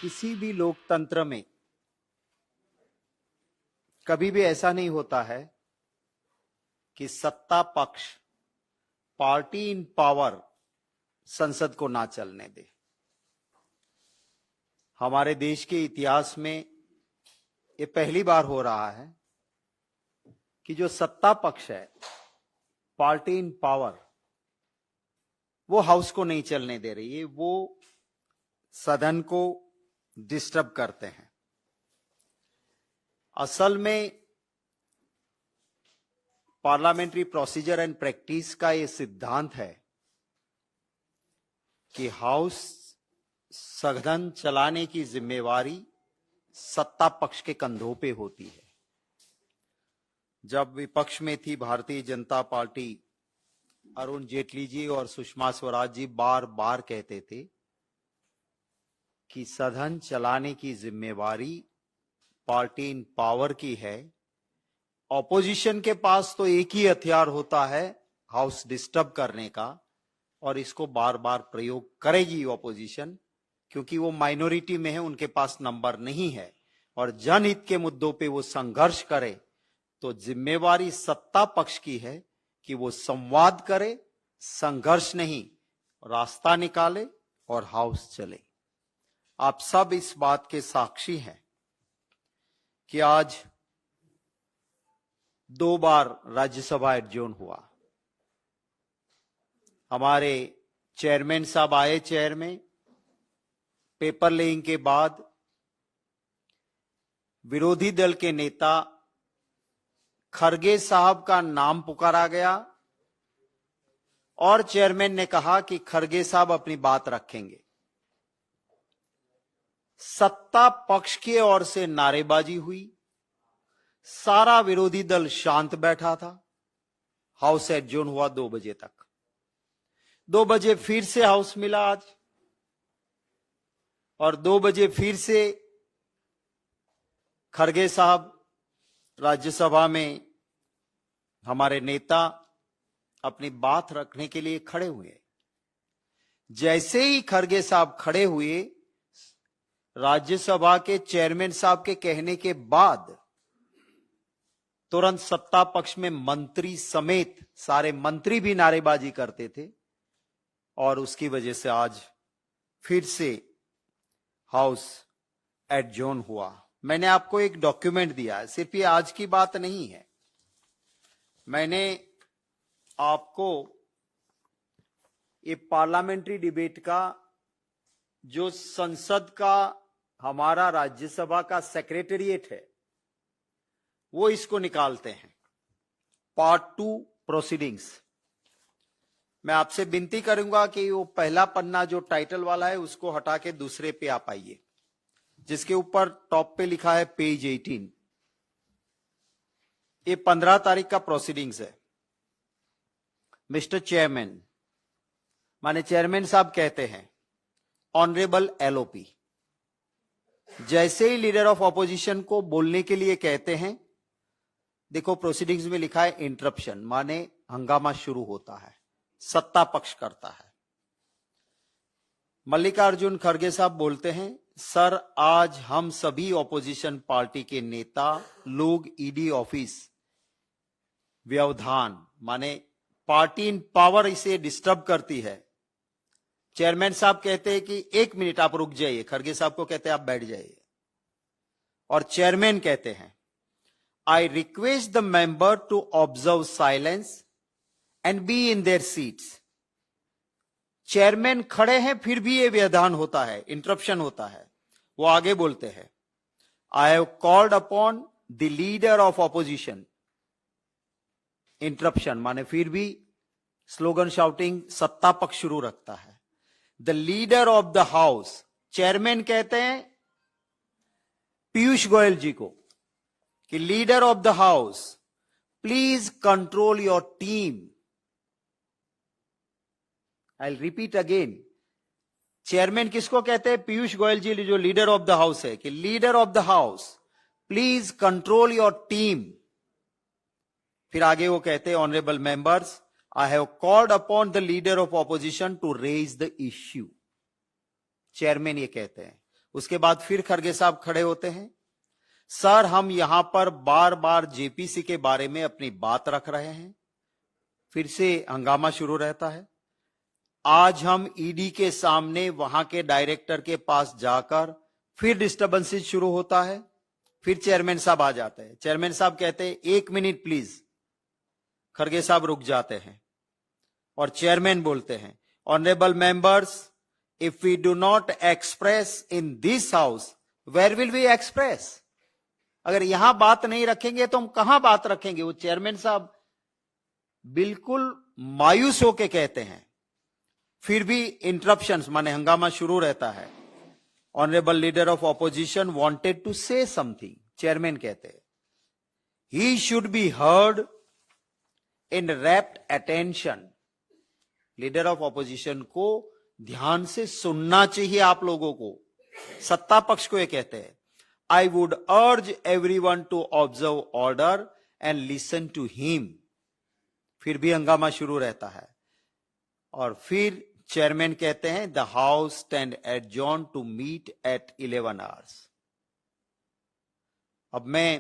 किसी भी लोकतंत्र में कभी भी ऐसा नहीं होता है कि सत्ता पक्ष पार्टी इन पावर संसद को ना चलने दे। हमारे देश के इतिहास में ये पहली बार हो रहा है कि जो सत्ता पक्ष है, पार्टी इन पावर, वो हाउस को नहीं चलने दे रही है, वो सदन को डिस्टर्ब करते हैं। असल में पार्लियामेंट्री प्रोसीजर एंड प्रैक्टिस का ये सिद्धांत है कि हाउस सदन चलाने की जिम्मेवारी सत्ता पक्ष के कंधों पे होती है। जब विपक्ष में थी भारतीय जनता पार्टी, अरुण जेटली जी और सुषमा स्वराज जी बार बार कहते थे कि सदन चलाने की जिम्मेवारी पार्टी इन पावर की है। ऑपोजिशन के पास तो एक ही हथियार होता है, हाउस डिस्टर्ब करने का, और इसको बार बार प्रयोग करेगी ऑपोजिशन, क्योंकि वो माइनॉरिटी में है, उनके पास नंबर नहीं है। और जनहित के मुद्दों पे वो संघर्ष करे तो जिम्मेवारी सत्ता पक्ष की है कि वो संवाद करे, संघर्ष नहीं, रास्ता निकाले और हाउस चले। आप सब इस बात के साक्षी हैं कि आज 2 बार राज्यसभा एडजोर्न हुआ। हमारे चेयरमैन साहब आए चेयर में, पेपर लेइंग के बाद विरोधी दल के नेता खरगे साहब का नाम पुकारा गया और चेयरमैन ने कहा कि खरगे साहब अपनी बात रखेंगे। सत्ता पक्ष की ओर से नारेबाजी हुई, सारा विरोधी दल शांत बैठा था। हाउस एडजोर्न हुआ 2 बजे तक। 2 बजे फिर से हाउस मिला आज, और 2 बजे फिर से खरगे साहब राज्यसभा में, हमारे नेता, अपनी बात रखने के लिए खड़े हुए। जैसे ही खरगे साहब खड़े हुए, राज्यसभा के चेयरमैन साहब के कहने के बाद तुरंत सत्ता पक्ष में मंत्री समेत सारे मंत्री भी नारेबाजी करते थे, और उसकी वजह से आज फिर से हाउस एडजोर्न हुआ। मैंने आपको एक डॉक्यूमेंट दिया है, सिर्फ ये आज की बात नहीं है। मैंने आपको ये पार्लियामेंट्री डिबेट का जो संसद का हमारा राज्यसभा का सेक्रेटेरिएट है, वो इसको निकालते हैं, पार्ट 2 प्रोसीडिंग्स। मैं आपसे विनती करूंगा कि वो पहला पन्ना जो टाइटल वाला है उसको हटा के दूसरे पे आप आइए, जिसके ऊपर टॉप पे लिखा है पेज 18। ये 15 तारीख का प्रोसीडिंग्स है। मिस्टर चेयरमैन, माने चेयरमैन साहब कहते हैं, ऑनरेबल एलओपी। जैसे ही लीडर ऑफ ऑपोजिशन को बोलने के लिए कहते हैं, देखो प्रोसीडिंग्स में लिखा है इंटरप्शन, माने हंगामा शुरू होता है, सत्ता पक्ष करता है। मल्लिकार्जुन खड़गे साहब बोलते हैं, सर आज हम सभी ऑपोजिशन पार्टी के नेता लोग ईडी ऑफिस व्यवधान, माने पार्टी इन पावर, इसे डिस्टर्ब करती है। चेयरमैन साहब कहते हैं कि 1 मिनट आप रुक जाइए, खड़गे साहब को कहते हैं आप बैठ जाइए, और चेयरमैन कहते हैं, I request the member to observe silence and be in their seats. Chairman खड़े हैं, फिर भी यह व्यवधान होता है, इंटरप्शन होता है। वो आगे बोलते हैं, आई have called upon the leader of opposition. Interruption माने फिर भी स्लोगन शाउटिंग, सत्ता पक्ष शुरू रखता है। The leader of the house, chairman कहते हैं पीयूष गोयल जी को कि leader of the house please control your team. I repeat again, chairman किसको कहते हैं? पीयूष गोयल जी जो लीडर ऑफ द हाउस है, कि leader of the house please control your team. फिर आगे वो कहते हैं, honourable members, I have called upon the leader of opposition to raise the issue. Chairman ये कहते हैं, उसके बाद फिर खड़गे साहब खड़े होते हैं, सर हम यहां पर बार बार जेपीसी के बारे में अपनी बात रख रहे हैं। फिर से हंगामा शुरू रहता है। आज हम ईडी के सामने वहां के डायरेक्टर के पास जाकर फिर डिस्टर्बेंसेस शुरू होता है। फिर चेयरमैन साहब आ जाते हैं। चेयरमैन साहब कहते हैं 1 मिनट प्लीज। खड़गे साहब रुक जाते हैं और चेयरमैन बोलते हैं, honourable members, if we do not express in this house, where will we express? अगर यहां बात नहीं रखेंगे तो हम कहां बात रखेंगे? वो चेयरमैन साहब बिल्कुल मायूस होके कहते हैं। फिर भी इंटरप्शंस माने हंगामा शुरू रहता है। Honourable leader of opposition wanted to say something. Chairman कहते हैं, he should be heard in rapt attention. Leader of opposition को ध्यान से सुनना चाहिए आप लोगों को। सत्ता पक्ष को ये कहते हैं, I would urge everyone to observe order and listen to him. फिर भी हंगामा शुरू रहता है और फिर चेयरमैन कहते हैं, the house stand adjourned to meet at 11 hours। अब मैं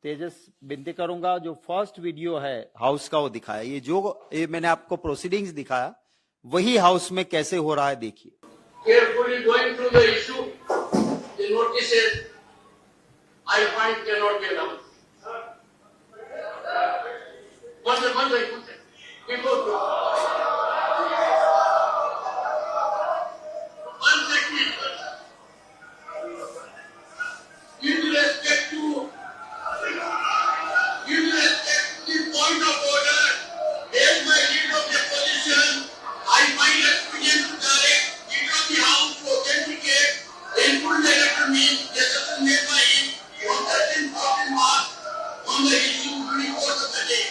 तेजस विनती करूंगा, जो फर्स्ट वीडियो है हाउस का वो दिखाया। ये मैंने आपको प्रोसीडिंग्स दिखाया, वही हाउस में कैसे हो रहा है देखिए। Carefully going through the issue, the notices I find cannot be announced. One second. Before one second. With respect to the point of order raised by leader of the opposition, I find expedient to direct leader of the house to authenticate the input director means the assessment made by him on 13 March on the issue during course of the day.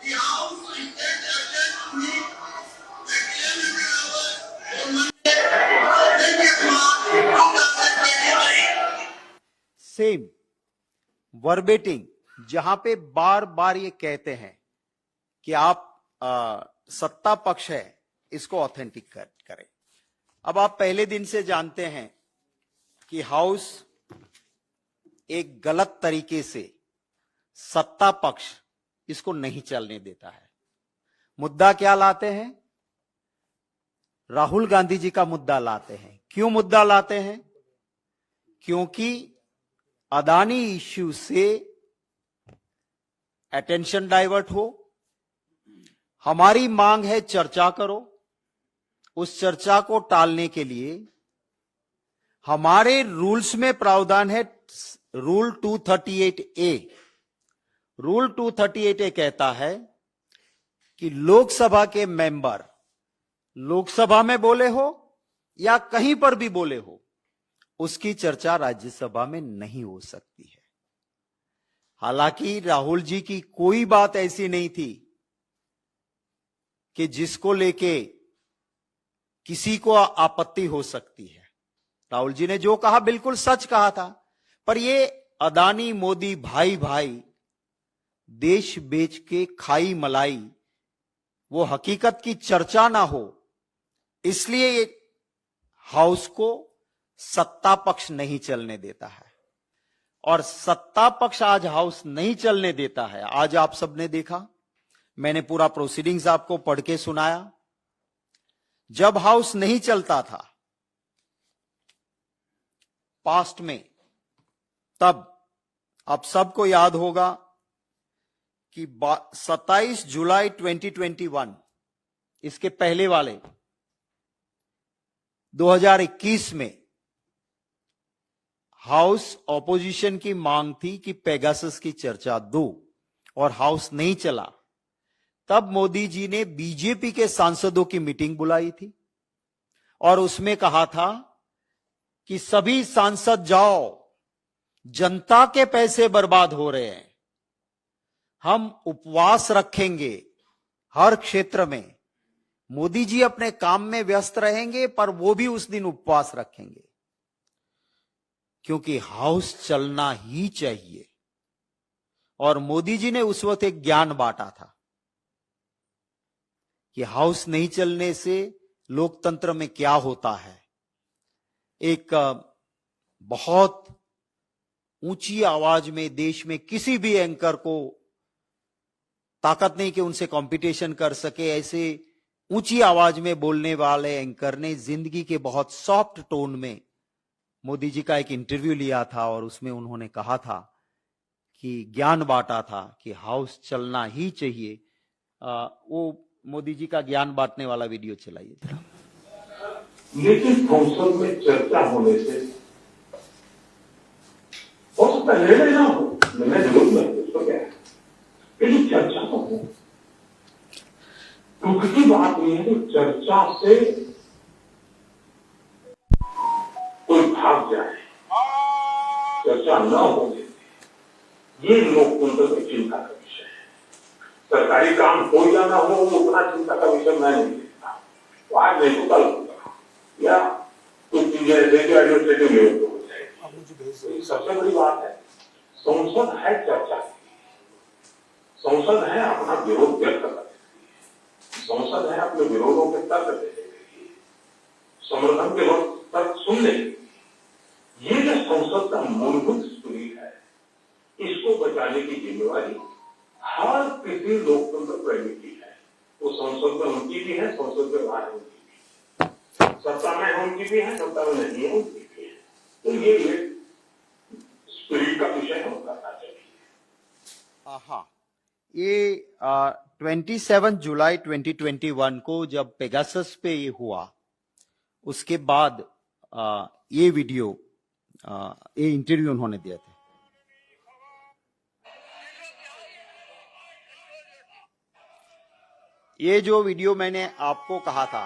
The house is set urgent to meet at 11 hours on Monday, 20th March 2023. Same वर्बेटिंग, जहां पे बार बार ये कहते हैं कि आप सत्ता पक्ष है इसको ऑथेंटिक करें। अब आप पहले दिन से जानते हैं कि हाउस एक गलत तरीके से सत्ता पक्ष इसको नहीं चलने देता है। मुद्दा क्या लाते हैं? राहुल गांधी जी का मुद्दा लाते हैं। क्यों मुद्दा लाते हैं? क्योंकि अदानी इश्यू से अटेंशन डाइवर्ट हो। हमारी मांग है चर्चा करो। उस चर्चा को टालने के लिए हमारे रूल्स में प्रावधान है, रूल 238A। रूल 238A कहता है कि लोकसभा के मेंबर लोकसभा में बोले हो या कहीं पर भी बोले हो, उसकी चर्चा राज्यसभा में नहीं हो सकती है। हालांकि राहुल जी की कोई बात ऐसी नहीं थी कि जिसको लेके किसी को आपत्ति हो सकती है। राहुल जी ने जो कहा बिल्कुल सच कहा था। पर ये अदानी मोदी भाई भाई देश बेच के खाई मलाई, वो हकीकत की चर्चा ना हो, इसलिए हाउस को सत्ता पक्ष नहीं चलने देता है। और सत्ता पक्ष आज हाउस नहीं चलने देता है। आज आप सबने देखा, मैंने पूरा प्रोसीडिंग्स आपको पढ़ के सुनाया। जब हाउस नहीं चलता था पास्ट में, तब आप सबको याद होगा कि 27 जुलाई 2021, इसके पहले वाले 2021 में हाउस ऑपोजिशन की मांग थी कि पेगासस की चर्चा दो, और हाउस नहीं चला। तब मोदी जी ने बीजेपी के सांसदों की मीटिंग बुलाई थी और उसमें कहा था कि सभी सांसद जाओ, जनता के पैसे बर्बाद हो रहे हैं, हम उपवास रखेंगे हर क्षेत्र में। मोदी जी अपने काम में व्यस्त रहेंगे, पर वो भी उस दिन उपवास रखेंगे, क्योंकि हाउस चलना ही चाहिए। और मोदी जी ने उस वक्त एक ज्ञान बांटा था कि हाउस नहीं चलने से लोकतंत्र में क्या होता है। एक बहुत ऊंची आवाज में देश में किसी भी एंकर को ताकत नहीं कि उनसे कंपटीशन कर सके, ऐसे ऊंची आवाज में बोलने वाले एंकर ने जिंदगी के बहुत सॉफ्ट टोन में मोदी जी का एक इंटरव्यू लिया था और उसमें उन्होंने कहा था कि ज्ञान बांटा था कि हाउस चलना ही चाहिए। वो मोदी जी का ज्ञान बांटने वाला वीडियो चलाइए जरा। लेकिन संसद में चर्चा होने से हो सकता है निर्णय ना हो, निर्णय जरूर नहीं, उसको क्या है, लेकिन चर्चा तो हो। दुख की बात यह है कि चर्चा से कोई भाग जाए, चर्चा न होने ये लोकतंत्र में चिंता का विषय है। सरकारी काम हो या ना हो, वो उतना चिंता का विषय मैं नहीं देखता। तो आज नहीं तो कल होगा, या कुछ चीजें एडमिनिस्ट्रेटिव लेवल पर हो जाएगी। सबसे बड़ी बात है, संसद है चर्चा की, संसद है अपना विरोध व्यक्त करने के लिए, संसद है अपने विरोधों के तर्क देने के लिए, समर्थन के वक्त तर्क सुनने के लिए। ये जो संसद का मूलभूत स्पिरिट है, इसको बचाने की जिम्मेवारी हर किसी लोकतंत्र प्रेमी की है। वो संसद में उनकी भी है, संसद के बाहर उनकी भी है, सत्ता में है उनकी भी है, सत्ता में नहीं है उनकी भी है। तो ये स्पिरिट का विषय हम करना चाहिए। हाँ, ये 27 जुलाई 2021 को जब पेगासस पे ये हुआ, उसके बाद ये वीडियो, ये इंटरव्यू उन्होंने दिया था। ये जो वीडियो मैंने आपको कहा था,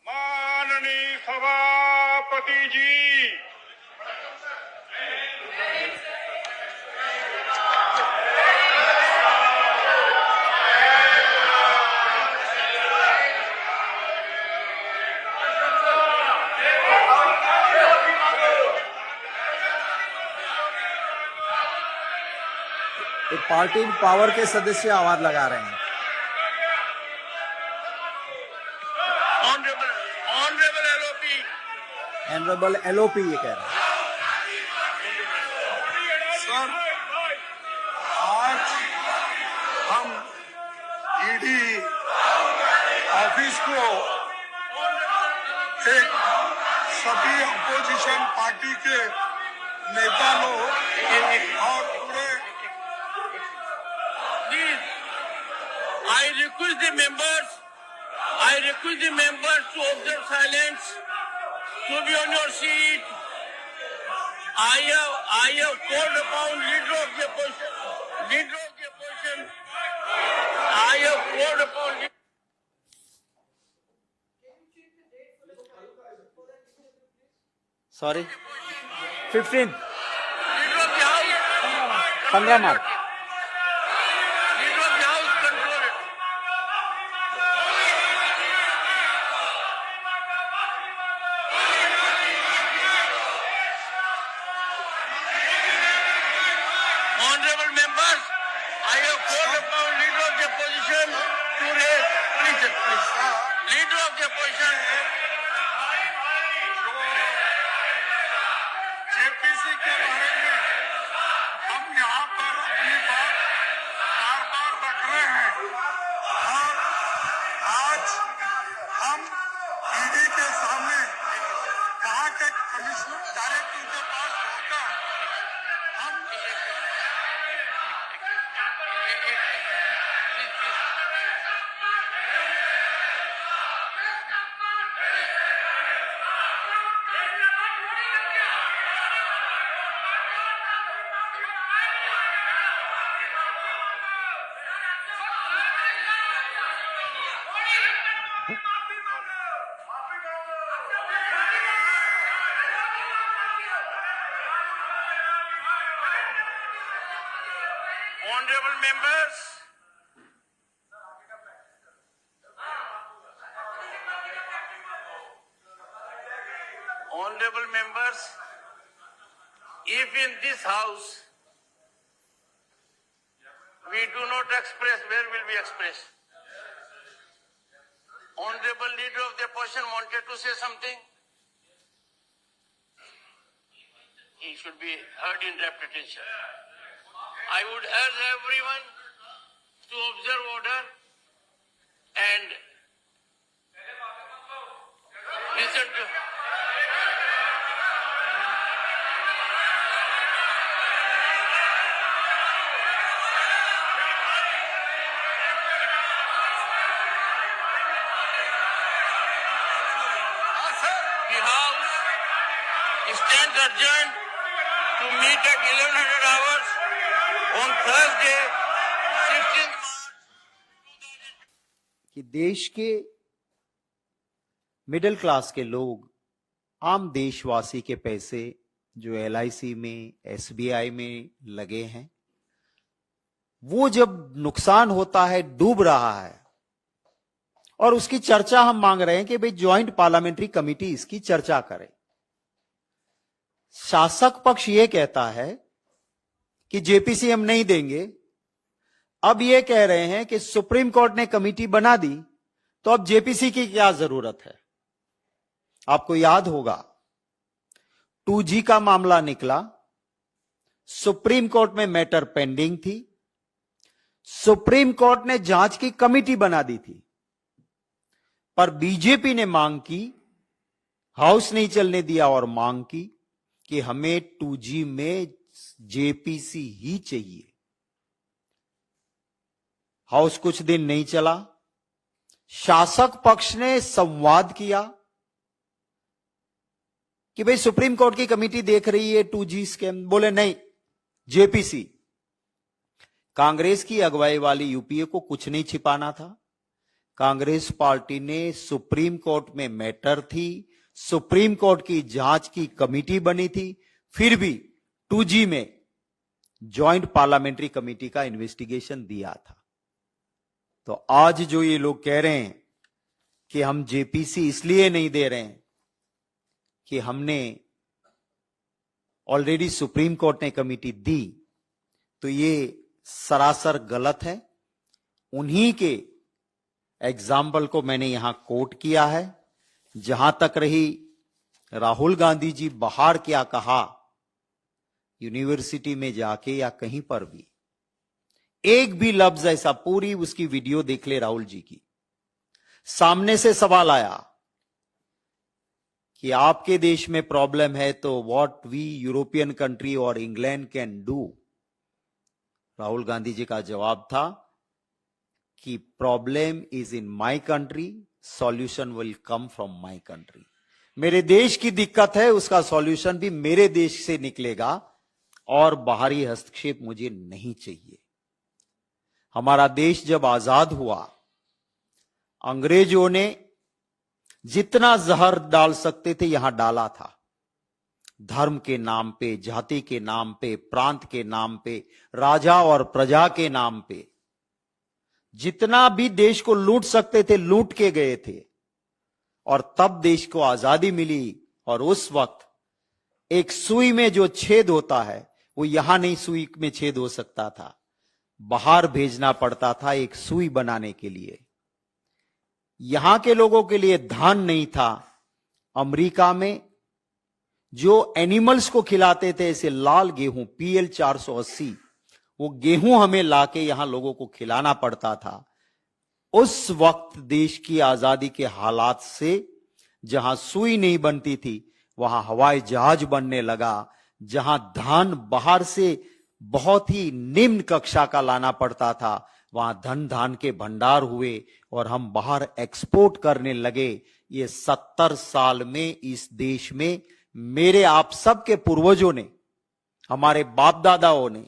माननीय सभापति जी, एक पार्टी पावर के सदस्य आवाज लगा रहे हैं। ऑनरेबल एलओपी ये कह रहे हैं। सर, आज हम ईडी ऑफिस को एक सभी अपोजिशन पार्टी के नेता लोग और पूरे I request the members to observe silence, to be on your seat. I have called upon leader of the opposition. I have called upon. Sorry, 15 Leader of the House. 15 March. Leader of the House, control it. Honorable members, I have called upon leader of the opposition to raise. Please. Leader of the opposition. JPC के बारे में हम यहाँ पर अपनी बात बार-बार रख रहे हैं और आज हम ईडी के सामने वहाँ के कमिश्नर डायरेक्टर के पास होकर हम Honorable members, if in this house we do not express, where will we express? honorable leader of the opposition wanted to say something. He should be heard in repetition. I would urge everyone to observe order and listen to. The House stands adjourned to meet at 1100 hours on Thursday, 16th March. कि देश के middle class के लोग, आम देशवासी के पैसे जो LIC में, SBI में लगे हैं, वो जब नुकसान होता है, डूब रहा है, और उसकी चर्चा हम मांग रहे हैं कि भाई ज्वाइंट पार्लियामेंट्री कमेटी इसकी चर्चा करे। शासक पक्ष ये कहता है कि जेपीसी हम नहीं देंगे। अब ये कह रहे हैं कि सुप्रीम कोर्ट ने कमेटी बना दी, तो अब जेपीसी की क्या जरूरत है। आपको याद होगा 2G का मामला निकला, सुप्रीम कोर्ट में मैटर पेंडिंग थी, सुप्रीम कोर्ट ने जांच की कमेटी बना दी थी, पर बीजेपी ने मांग की, हाउस नहीं चलने दिया और मांग की कि हमें 2G में जेपीसी ही चाहिए। हाउस कुछ दिन नहीं चला, शासक पक्ष ने संवाद किया कि भाई सुप्रीम कोर्ट की कमेटी देख रही है 2G स्कैम, बोले नहीं जेपीसी। कांग्रेस की अगुवाई वाली यूपीए को कुछ नहीं छिपाना था। कांग्रेस पार्टी ने सुप्रीम कोर्ट में मैटर थी, सुप्रीम कोर्ट की जांच की कमेटी बनी थी, फिर भी 2G में जॉइंट पार्लियामेंट्री कमेटी का इन्वेस्टिगेशन दिया था। तो आज जो ये लोग कह रहे हैं कि हम जेपीसी इसलिए नहीं दे रहे हैं कि हमने ऑलरेडी सुप्रीम कोर्ट ने कमेटी दी, तो ये सरासर गलत है। उन्हीं के एग्जाम्पल को मैंने यहां कोट किया है। जहां तक रही राहुल गांधी जी बाहर क्या कहा, यूनिवर्सिटी में जाके या कहीं पर भी एक भी लफ्ज ऐसा, पूरी उसकी वीडियो देख ले राहुल जी की, सामने से सवाल आया कि आपके देश में प्रॉब्लम है तो व्हाट वी यूरोपियन कंट्री और England can do. Rahul Gandhi ji का जवाब था कि problem is in my country, solution will come from my country. मेरे देश की दिक्कत है, उसका सॉल्यूशन भी मेरे देश से निकलेगा और बाहरी हस्तक्षेप मुझे नहीं चाहिए। हमारा देश जब आजाद हुआ, अंग्रेजों ने जितना जहर डाल सकते थे यहां डाला था। धर्म के नाम पे, जाति के नाम पे, प्रांत के नाम पे, राजा और प्रजा के नाम पे जितना भी देश को लूट सकते थे लूट के गए थे। और तब देश को आजादी मिली, और उस वक्त एक सुई में जो छेद होता है वो यहां नहीं सुई में छेद हो सकता था, बाहर भेजना पड़ता था एक सुई बनाने के लिए। यहां के लोगों के लिए धान नहीं था। अमेरिका में जो एनिमल्स को खिलाते थे, ऐसे लाल गेहूं PL 480, वो गेहूं हमें लाके यहां लोगों को खिलाना पड़ता था। उस वक्त देश की आजादी के हालात से जहां सुई नहीं बनती थी वहां हवाई जहाज बनने लगा। जहां धान बाहर से बहुत ही निम्न कक्षा का लाना पड़ता था वहां धन धान के भंडार हुए और हम बाहर एक्सपोर्ट करने लगे। ये 70 साल में इस देश में मेरे आप सब के पूर्वजों ने, हमारे बाप दादाओं ने,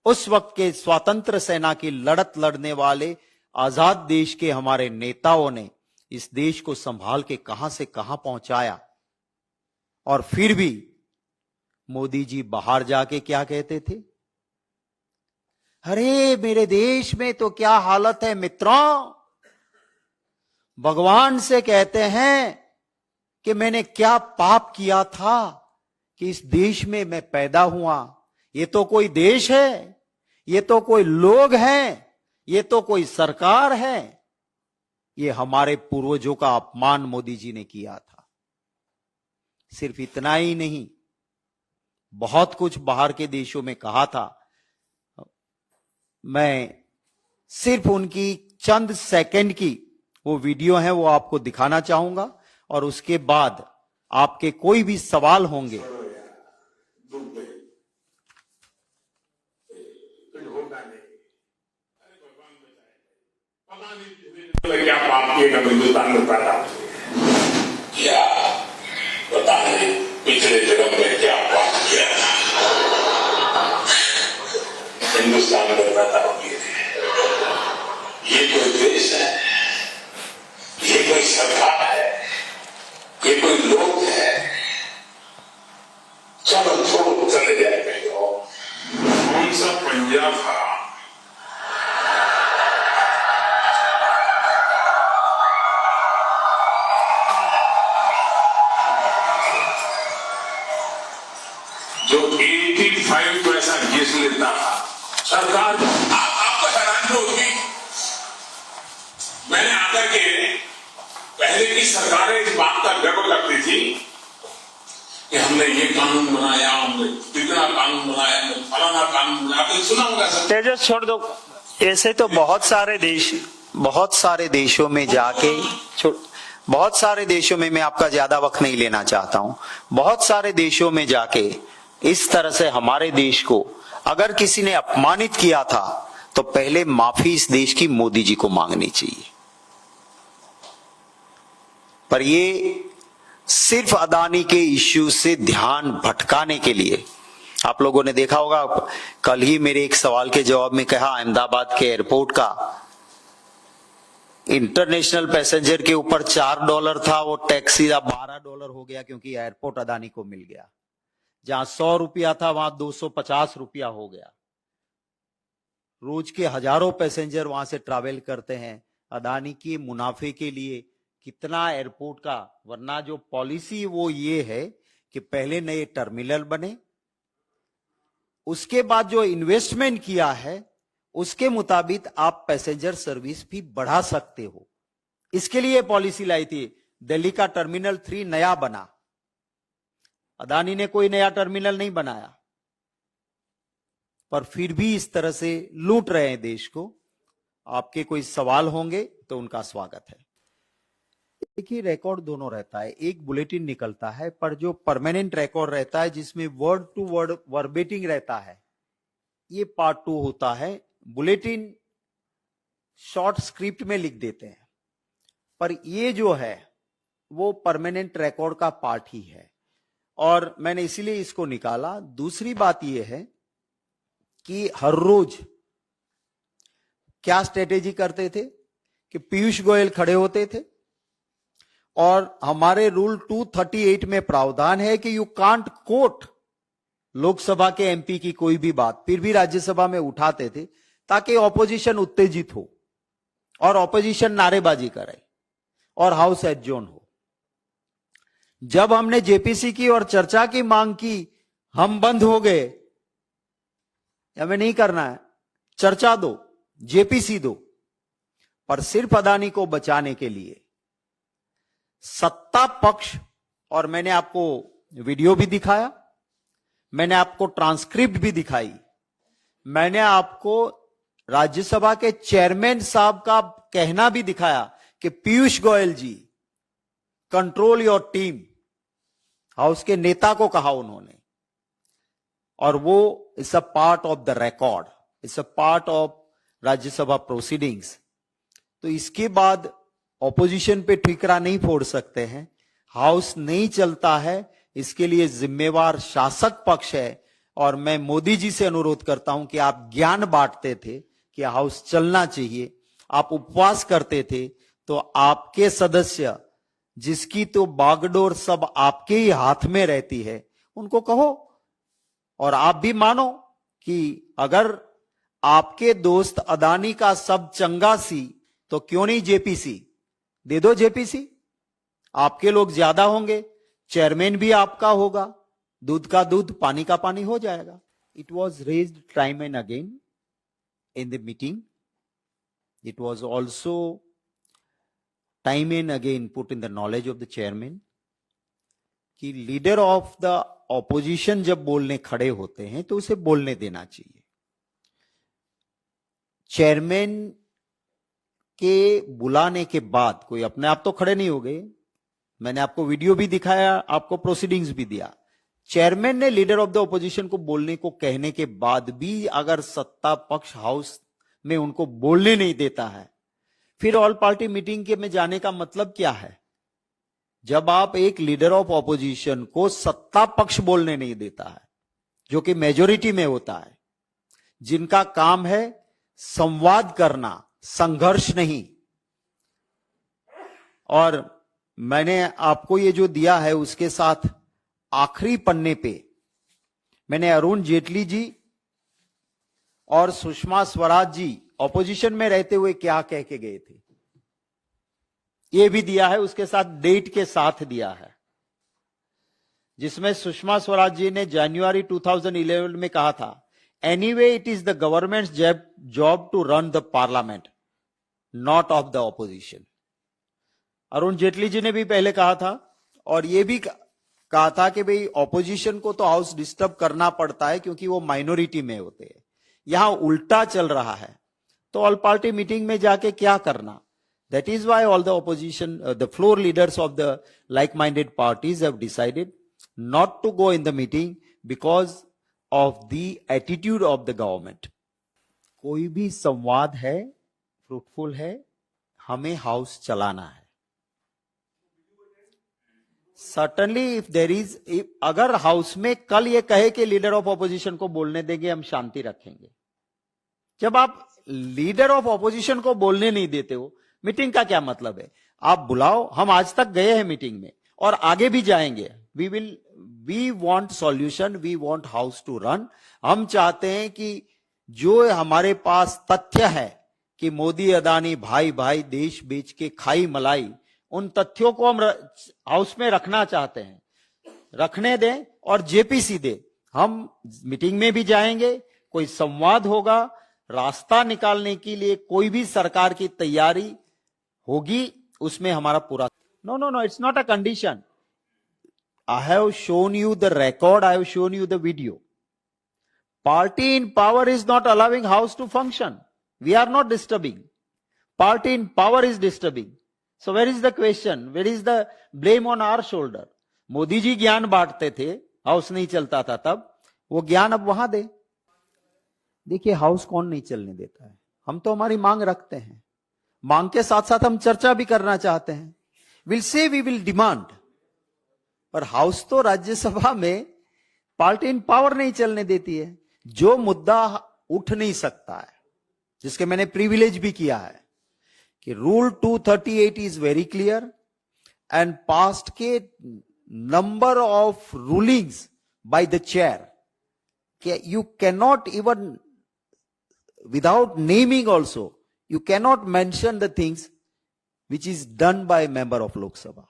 उस वक्त के स्वतंत्र सेना की लड़त लड़ने वाले आजाद देश के हमारे नेताओं ने इस देश को संभाल के कहां से कहां पहुंचाया। और फिर भी मोदी जी बाहर जाके क्या कहते थे, अरे मेरे देश में तो क्या हालत है मित्रों। भगवान से कहते हैं कि मैंने क्या पाप किया था कि इस देश में मैं पैदा हुआ। ये तो कोई देश है, ये तो कोई लोग हैं, ये तो कोई सरकार है। ये हमारे पूर्वजों का अपमान मोदी जी ने किया था। सिर्फ इतना ही नहीं, बहुत कुछ बाहर के देशों में कहा था। मैं सिर्फ उनकी चंद सेकंड की वो वीडियो है, वो आपको दिखाना चाहूंगा, और उसके बाद आपके कोई भी सवाल होंगे क्या पाप किएगा हिंदुस्तान में पैदा क्या पता नहीं पिछले जन्म में क्या पाप किया हिंदुस्तान में पैदा हो गए थे। ये कोई देश है, ये कोई सरकार है, ये कोई लोग है? चलो छोड़ो, चले जाए कहीं और। कौन सा पंजाब था जो 85 पैसा घिस लेता था? सरकार आपको हैरानी होगी, मैंने आकर के पहले की सरकारें इस बात का गर्व करती थी कि हमने ये कानून बनाया, हमने कितना कानून बनाया, हमने फलाना कानून बनाया। आपने सुना होगा सर? तेजस छोड़ दो। ऐसे तो बहुत सारे देशों में जाके बहुत सारे देशों में, मैं आपका ज्यादा वक्त नहीं लेना चाहता हूं, बहुत सारे देशों में जाके इस तरह से हमारे देश को अगर किसी ने अपमानित किया था तो पहले माफी इस देश की मोदी जी को मांगनी चाहिए। पर ये सिर्फ अदानी के इश्यू से ध्यान भटकाने के लिए, आप लोगों ने देखा होगा, कल ही मेरे एक सवाल के जवाब में कहा, अहमदाबाद के एयरपोर्ट का इंटरनेशनल पैसेंजर के ऊपर $4 था, वो टैक्स सीधा $12 हो गया क्योंकि एयरपोर्ट अदानी को मिल गया। जहां ₹100 था वहां ₹250 हो गया। रोज के हजारों पैसेंजर वहां से ट्रैवल करते हैं अदानी के मुनाफे के लिए। कितना एयरपोर्ट का, वरना जो पॉलिसी वो ये है कि पहले नए टर्मिनल बने, उसके बाद जो इन्वेस्टमेंट किया है उसके मुताबिक आप पैसेंजर सर्विस भी बढ़ा सकते हो। इसके लिए पॉलिसी लाई थी। दिल्ली का टर्मिनल 3 नया बना, अदानी ने कोई नया टर्मिनल नहीं बनाया, पर फिर भी इस तरह से लूट रहे हैं देश को। आपके कोई सवाल होंगे तो उनका स्वागत है। देखिए, रिकॉर्ड दोनों रहता है, एक बुलेटिन निकलता है, पर जो परमानेंट रिकॉर्ड रहता है जिसमें वर्ड टू वर्ड वर्बेटिंग रहता है, ये पार्ट 2 होता है। बुलेटिन शॉर्ट स्क्रिप्ट में लिख देते हैं, पर ये जो है वो परमानेंट रिकॉर्ड का पार्ट ही है, और मैंने इसीलिए इसको निकाला। दूसरी बात यह है कि हर रोज क्या स्ट्रेटेजी करते थे कि पीयूष गोयल खड़े होते थे, और हमारे रूल 238 में प्रावधान है कि यू कांट कोट लोकसभा के एमपी की कोई भी बात, फिर भी राज्यसभा में उठाते थे ताकि ऑपोजिशन उत्तेजित हो और ऑपोजिशन नारेबाजी करे और हाउस एडजॉर्न हो। जब हमने जेपीसी की और चर्चा की मांग की, हम बंद हो गए। हमें नहीं करना है, चर्चा दो, जेपीसी दो। पर सिर्फ अदानी को बचाने के लिए सत्ता पक्ष, और मैंने आपको वीडियो भी दिखाया, मैंने आपको ट्रांसक्रिप्ट भी दिखाई, मैंने आपको राज्यसभा के चेयरमैन साहब का कहना भी दिखाया कि पीयूष गोयल जी कंट्रोल योर टीम, हाउस के नेता को कहा उन्होंने, और वो it's a part of the record, it's a part of Rajya Sabha proceedings. तो इसके बाद ऑपोजिशन पे ठिकरा नहीं फोड़ सकते हैं, हाउस नहीं चलता है, इसके लिए जिम्मेवार शासक पक्ष है। और मैं मोदी जी से अनुरोध करता हूं कि आप ज्ञान बांटते थे कि हाउस चलना चाहिए, आप उपवास करते थे, तो आपके सदस्य जिसकी तो बागडोर सब आपके ही हाथ में रहती है, उनको कहो, और आप भी मानो कि अगर आपके दोस्त अदानी का सब चंगा सी तो क्यों नहीं जेपीसी, दे दो जेपीसी, आपके लोग ज्यादा होंगे, चेयरमैन भी आपका होगा, दूध का दूध पानी का पानी हो जाएगा। It was raised time and again in the meeting. It was also time and again put in the knowledge of the chairman कि लीडर ऑफ द ऑपोजिशन जब बोलने खड़े होते हैं तो उसे बोलने देना चाहिए। चेयरमैन के बुलाने के बाद कोई अपने आप तो खड़े नहीं हो गए। मैंने आपको वीडियो भी दिखाया, आपको प्रोसीडिंग्स भी दिया। चेयरमैन ने लीडर ऑफ द ऑपोजिशन को बोलने को कहने के बाद भी अगर सत्ता पक्ष हाउस में उनको बोलने नहीं देता है, फिर ऑल पार्टी मीटिंग के में जाने का मतलब क्या है? जब आप एक लीडर ऑफ ऑपोजिशन को सत्ता पक्ष बोलने नहीं देता है, जो कि मेजोरिटी में होता है, जिनका काम है संवाद करना, संघर्ष नहीं। और मैंने आपको ये जो दिया है उसके साथ आखिरी पन्ने पे मैंने अरुण जेटली जी और सुषमा स्वराज जी ऑपोजिशन में रहते हुए क्या कह के गए थे, ये भी दिया है, उसके साथ डेट के साथ दिया है, जिसमें सुषमा स्वराज जी ने जनवरी 2011 में कहा था, anyway it is the government's job to run the parliament, not of the opposition. Arun Jaitley ji ने भी पहले कहा था, और यह भी कहा था कि भाई ऑपोजिशन को तो हाउस डिस्टर्ब करना पड़ता है क्योंकि वो माइनॉरिटी में होते हैं। यहां उल्टा चल रहा है, तो ऑल पार्टी मीटिंग में जाके क्या करना? That is why all the opposition, the floor leaders of the like-minded parties have decided not to go in the meeting because of the attitude of the government. कोई भी संवाद है, fruitful है, हमें हाउस चलाना है। Certainly if there is, अगर house में कल ये कहे कि लीडर ऑफ ऑपोजिशन को बोलने देंगे, हम शांति रखेंगे। जब आप लीडर ऑफ ऑपोजिशन को बोलने नहीं देते हो, मीटिंग का क्या मतलब है? आप बुलाओ, हम आज तक गए हैं मीटिंग में और आगे भी जाएंगे। We want solution, we want house to run. हम चाहते हैं कि जो हमारे पास तथ्य है कि मोदी अदानी भाई भाई देश बेच के खाई मलाई, उन तथ्यों को हम हाउस में रखना चाहते हैं। रखने दें और जेपीसी दे। हम मीटिंग में भी जाएंगे, कोई संवाद होगा, रास्ता निकालने के लिए कोई भी सरकार की तैयारी होगी, उसमें हमारा पूरा। No, it's not a condition. I have shown you the record, I have shown you the video. Party in power is not allowing house to function. We are not disturbing, party in power is disturbing. So where is the question, where is the blame on our shoulder? Modi ji ज्ञान बांटते थे, house नहीं चलता था तब, वो ज्ञान अब वहां दे। देखिए हाउस कौन नहीं चलने देता है? हम तो हमारी मांग रखते हैं, मांग के साथ साथ हम चर्चा भी करना चाहते हैं। Will say we will demand, पर हाउस तो राज्यसभा में पार्टी इन पावर नहीं चलने देती है। जो मुद्दा उठ नहीं सकता है, जिसके मैंने प्रिविलेज भी किया है कि rule 238 is very clear and past के number of rulings by the chair, you can not even without naming also, you cannot mention the things which is done by member of Lok Sabha.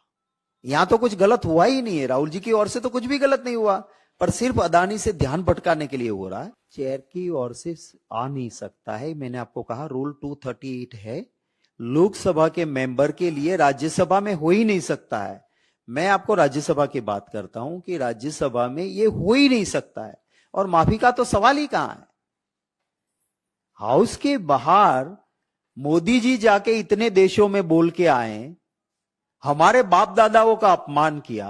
यहां तो कुछ गलत हुआ ही नहीं है, राहुल जी की ओर से तो कुछ भी गलत नहीं हुआ, पर सिर्फ अदानी से ध्यान भटकाने के लिए हो रहा है। चेयर की ओर से आ नहीं सकता है। मैंने आपको कहा रूल 238 है, लोकसभा के मेंबर के लिए राज्यसभा में हो ही नहीं सकता है। मैं आपको राज्यसभा की बात करता हूं कि राज्यसभा में ये हो ही नहीं सकता है, और माफी का तो सवाल ही कहां है। हाउस के बाहर मोदी जी जाके इतने देशों में बोल के आए, हमारे बाप दादाओं का अपमान किया,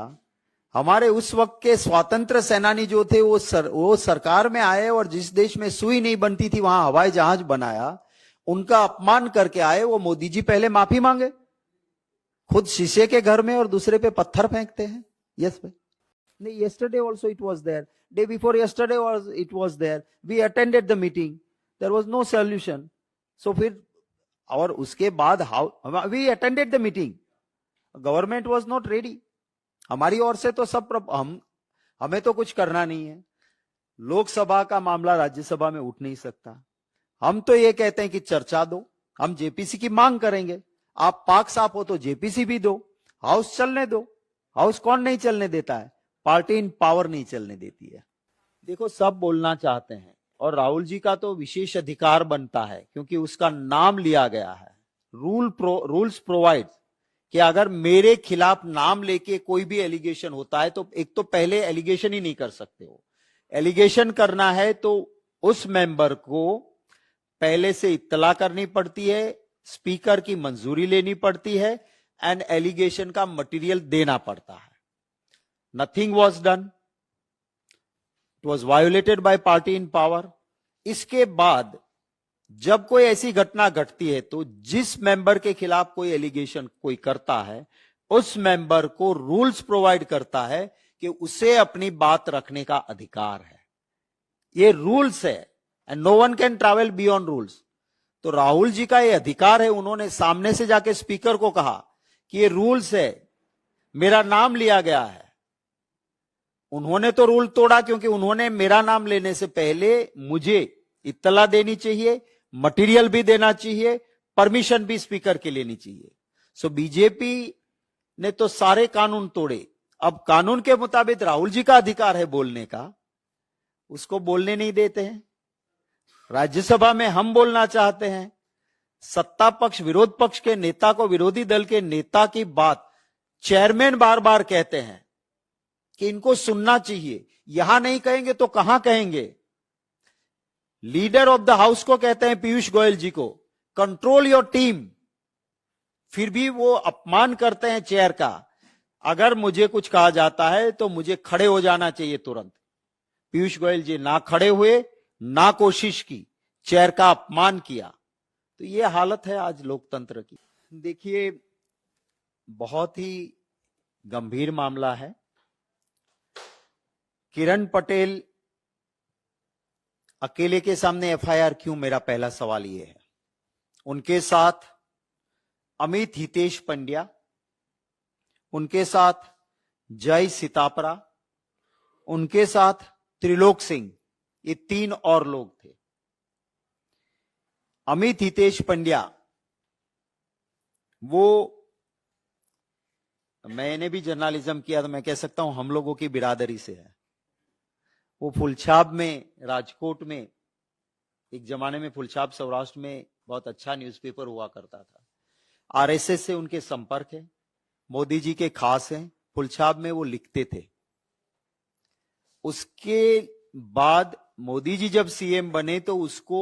हमारे उस वक्त के स्वतंत्र सेनानी जो थे वो सरकार में आए और जिस देश में सुई नहीं बनती थी वहां हवाई जहाज बनाया, उनका अपमान करके आए। वो मोदी जी पहले माफी मांगे, खुद शीशे के घर में और दूसरे पे पत्थर फेंकते हैं। यस भाई, नहीं, yesterday also it was there, day before yesterday it was there, we attended the meeting, there was no solution. So फिर और उसके बाद we attended the meeting, government was not ready. हमारी ओर से तो सब हमें तो कुछ करना नहीं है। लोकसभा का मामला राज्यसभा में उठ नहीं सकता। हम तो ये कहते हैं कि चर्चा दो, हम जेपीसी की मांग करेंगे। आप पाक साफ हो तो जेपीसी भी दो, हाउस चलने दो। हाउस कौन नहीं चलने देता है? पार्टी इन पावर नहीं चलने देती है। देखो सब बोलना चाहते हैं और राहुल जी का तो विशेष अधिकार बनता है क्योंकि उसका नाम लिया गया है। रूल्स प्रोवाइड कि अगर मेरे खिलाफ नाम लेके कोई भी एलिगेशन होता है तो एक तो पहले एलिगेशन ही नहीं कर सकते हो। एलिगेशन करना है तो उस मेंबर को पहले से इत्तला करनी पड़ती है, स्पीकर की मंजूरी लेनी पड़ती है एंड एलिगेशन का मटेरियल देना पड़ता है। Nothing was done, it was violated by party in power. इसके बाद जब कोई ऐसी घटना घटती है तो जिस मेंबर के खिलाफ कोई एलिगेशन कोई करता है उस मेंबर को रूल्स प्रोवाइड करता है कि उसे अपनी बात रखने का अधिकार है। ये रूल्स है and no one can travel beyond rules. तो राहुल जी का ये अधिकार है, उन्होंने सामने से जाके स्पीकर को कहा कि ये रूल्स है, मेरा नाम लिया गया है। उन्होंने तो रूल तोड़ा क्योंकि उन्होंने मेरा नाम लेने से पहले मुझे इत्तला देनी चाहिए, मटेरियल भी देना चाहिए, परमिशन भी स्पीकर की लेनी चाहिए। सो बीजेपी ने तो सारे कानून तोड़े। अब कानून के मुताबिक राहुल जी का अधिकार है बोलने का, उसको बोलने नहीं देते हैं। राज्यसभा में हम बोलना चाहते हैं, सत्ता पक्ष विरोध पक्ष के नेता को, विरोधी दल के नेता की बात चेयरमैन बार बार कहते हैं कि इनको सुनना चाहिए। यहां नहीं कहेंगे तो कहां कहेंगे। लीडर ऑफ द हाउस को कहते हैं पीयूष गोयल जी को, कंट्रोल योर टीम, फिर भी वो अपमान करते हैं चेयर का। अगर मुझे कुछ कहा जाता है तो मुझे खड़े हो जाना चाहिए तुरंत। पीयूष गोयल जी ना खड़े हुए, ना कोशिश की, चेयर का अपमान किया। तो ये हालत है आज लोकतंत्र की। देखिए, बहुत ही गंभीर मामला है। किरण पटेल अकेले के सामने एफआईआर क्यों, मेरा पहला सवाल यह है। उनके साथ अमित हितेश पंड्या, उनके साथ जय सीतापरा, उनके साथ त्रिलोक सिंह, ये 3 और लोग थे। अमित हितेश पंड्या, वो, मैंने भी जर्नलिज्म किया तो मैं कह सकता हूं हम लोगों की बिरादरी से है। वो फुलछाप में, राजकोट में, एक जमाने में फुलछाप सौराष्ट्र में बहुत अच्छा न्यूज़पेपर हुआ करता था। आरएसएस से उनके संपर्क है, मोदी जी के खास हैं। फुलछाप में वो लिखते थे। उसके बाद मोदी जी जब सीएम बने तो उसको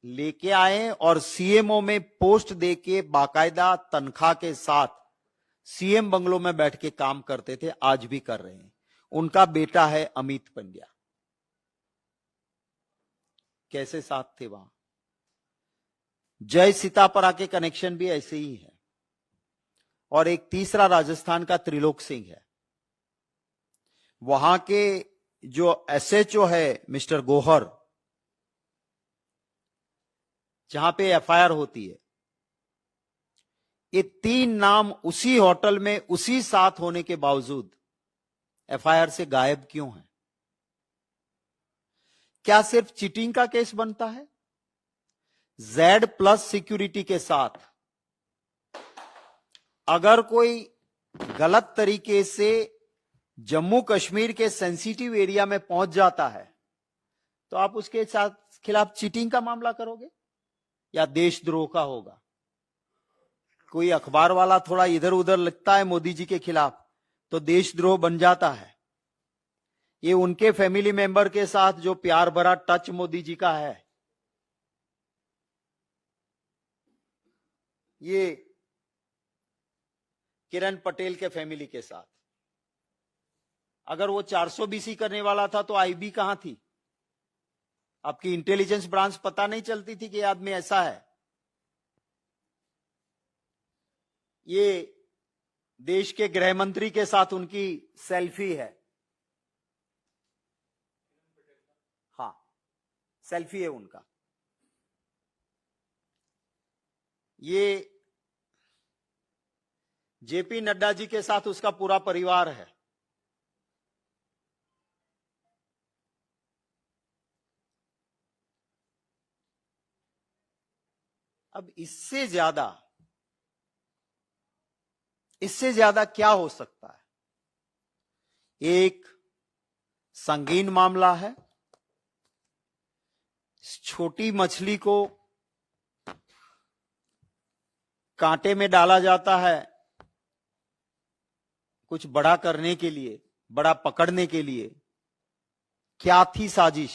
लेके आए और सीएमओ में पोस्ट देके बाकायदा तनख्वाह के साथ सीएम बंगलों में बैठ के काम करते थे, आज भी कर रहे हैं। उनका बेटा है अमित पंड्या। कैसे साथ थे वहां। जय सीतापरा के कनेक्शन भी ऐसे ही है। और एक तीसरा राजस्थान का त्रिलोक सिंह है। वहां के जो एसएचओ है मिस्टर गोहर, जहां पे एफआईआर होती है, ये 3 नाम उसी होटल में उसी साथ होने के बावजूद एफआईआर से गायब क्यों है? क्या सिर्फ चीटिंग का केस बनता है? Z+ सिक्योरिटी के साथ अगर कोई गलत तरीके से जम्मू कश्मीर के सेंसिटिव एरिया में पहुंच जाता है तो आप उसके साथ खिलाफ चीटिंग का मामला करोगे या देशद्रोह का होगा? कोई अखबार वाला थोड़ा इधर उधर लिखता है मोदी जी के खिलाफ तो देशद्रोह बन जाता है। ये उनके फैमिली मेंबर के साथ जो प्यार भरा टच मोदी जी का है, ये किरण पटेल के फैमिली के साथ, अगर वो 400 BC करने वाला था तो आईबी कहां थी? आपकी इंटेलिजेंस ब्रांच पता नहीं चलती थी कि ये आदमी ऐसा है? ये देश के गृह मंत्री के साथ उनकी सेल्फी है। हाँ, सेल्फी है उनका। ये जेपी नड्डा जी के साथ उसका पूरा परिवार है। अब इससे ज्यादा क्या हो सकता है? एक संगीन मामला है। छोटी मछली को कांटे में डाला जाता है कुछ बड़ा करने के लिए, बड़ा पकड़ने के लिए। क्या थी साजिश?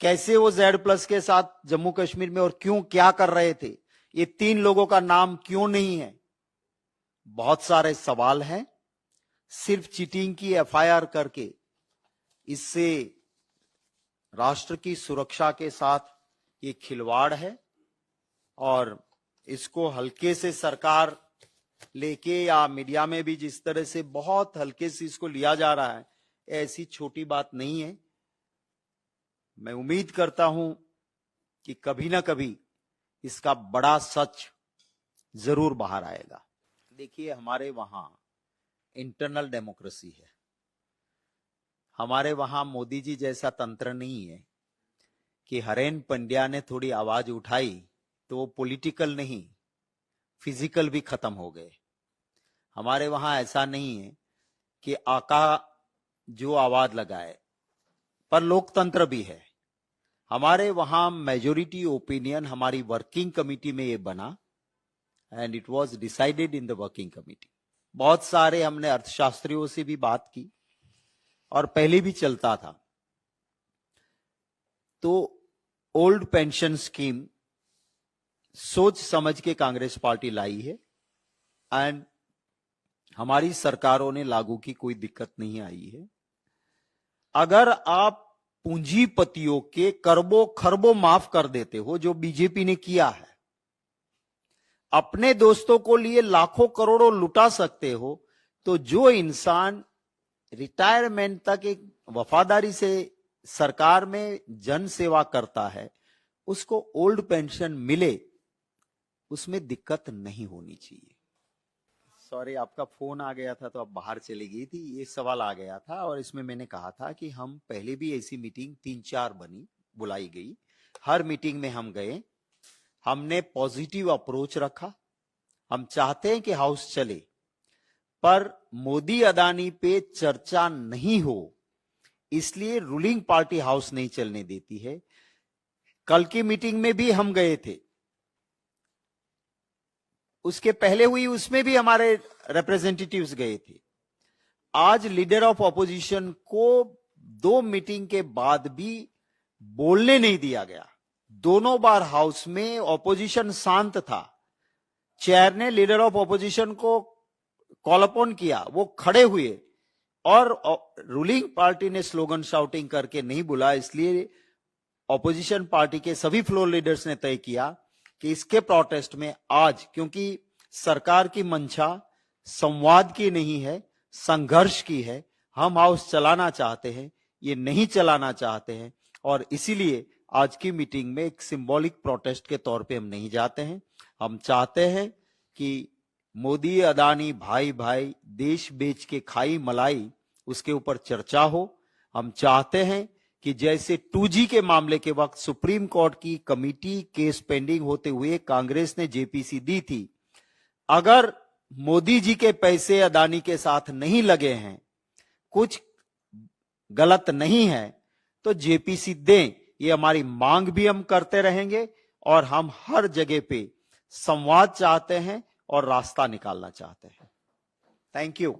कैसे वो Z+ के साथ जम्मू कश्मीर में और क्यों क्या कर रहे थे? ये 3 लोगों का नाम क्यों नहीं है? बहुत सारे सवाल हैं। सिर्फ चीटिंग की FIR करके इससे राष्ट्र की सुरक्षा के साथ ये खिलवाड़ है और इसको हल्के से सरकार लेके या मीडिया में भी जिस तरह से बहुत हल्के से इसको लिया जा रहा है, ऐसी छोटी बात नहीं है। मैं उम्मीद करता हूं कि कभी ना कभी इसका बड़ा सच जरूर बाहर आएगा। देखिए, हमारे वहां इंटरनल डेमोक्रेसी है। हमारे वहां मोदी जी जैसा तंत्र नहीं है कि हरेन पंड्या ने थोड़ी आवाज उठाई तो वो पॉलिटिकल नहीं, फिजिकल भी खत्म हो गए। हमारे वहां ऐसा नहीं है कि आका जो आवाज लगाए, पर लोकतंत्र भी है। हमारे वहां मेजोरिटी ओपिनियन हमारी वर्किंग कमेटी में ये बना and it was decided in the working committee. बहुत सारे हमने अर्थशास्त्रियों से भी बात की और पहले भी चलता था। तो ओल्ड पेंशन स्कीम सोच समझ के कांग्रेस पार्टी लाई है एंड हमारी सरकारों ने लागू की, कोई दिक्कत नहीं आई है। अगर आप पूंजीपतियों के करोड़ों खरबों माफ कर देते हो, जो बीजेपी ने किया है, अपने दोस्तों को लिए लाखों करोड़ों लुटा सकते हो, तो जो इंसान रिटायरमेंट तक एक वफादारी से सरकार में जन सेवा करता है, उसको ओल्ड पेंशन मिले, उसमें दिक्कत नहीं होनी चाहिए। सॉरी, आपका फोन आ गया था तो आप बाहर चली गई थी। ये सवाल आ गया था और इसमें मैंने कहा था कि हम पहले भी ऐसी मीटिंग 3-4 बुलाई गई। हर मीटिंग में हम गए, हमने पॉजिटिव अप्रोच रखा। हम चाहते हैं कि हाउस चले, पर मोदी अदानी पे चर्चा नहीं हो, इसलिए रूलिंग पार्टी हाउस नहीं चलने देती है। कल की मीटिंग में भी हम गए थे, उसके पहले हुई उसमें भी हमारे रिप्रेजेंटेटिव्स गए थे। आज लीडर ऑफ ऑपोजिशन को 2 मीटिंग के बाद भी बोलने नहीं दिया गया। दोनों बार हाउस में ऑपोजिशन शांत था। चेयर ने लीडर ऑफ ऑपोजिशन को कॉल अपॉन किया, वो खड़े हुए और रूलिंग पार्टी ने स्लोगन शाउटिंग करके नहीं बुला। इसलिए ऑपोजिशन पार्टी के सभी फ्लोर लीडर्स ने तय किया कि इसके प्रोटेस्ट में आज, क्योंकि सरकार की मंशा संवाद की नहीं है, संघर्ष की है, हम हाउस चलाना चाहते हैं, ये नहीं चलाना चाहते हैं, और इसीलिए आज की मीटिंग में एक सिंबॉलिक प्रोटेस्ट के तौर पे हम नहीं जाते हैं। हम चाहते हैं कि मोदी अदानी भाई भाई देश बेच के खाई मलाई, उसके ऊपर चर्चा हो। हम चाहते हैं कि जैसे 2G के मामले के वक्त सुप्रीम कोर्ट की कमिटी केस पेंडिंग होते हुए कांग्रेस ने जेपीसी दी थी, अगर मोदी जी के पैसे अदानी के साथ नहीं लगे हैं, कुछ गलत नहीं है, तो जेपीसी दें। ये हमारी मांग भी हम करते रहेंगे और हम हर जगह पे संवाद चाहते हैं और रास्ता निकालना चाहते हैं। Thank you.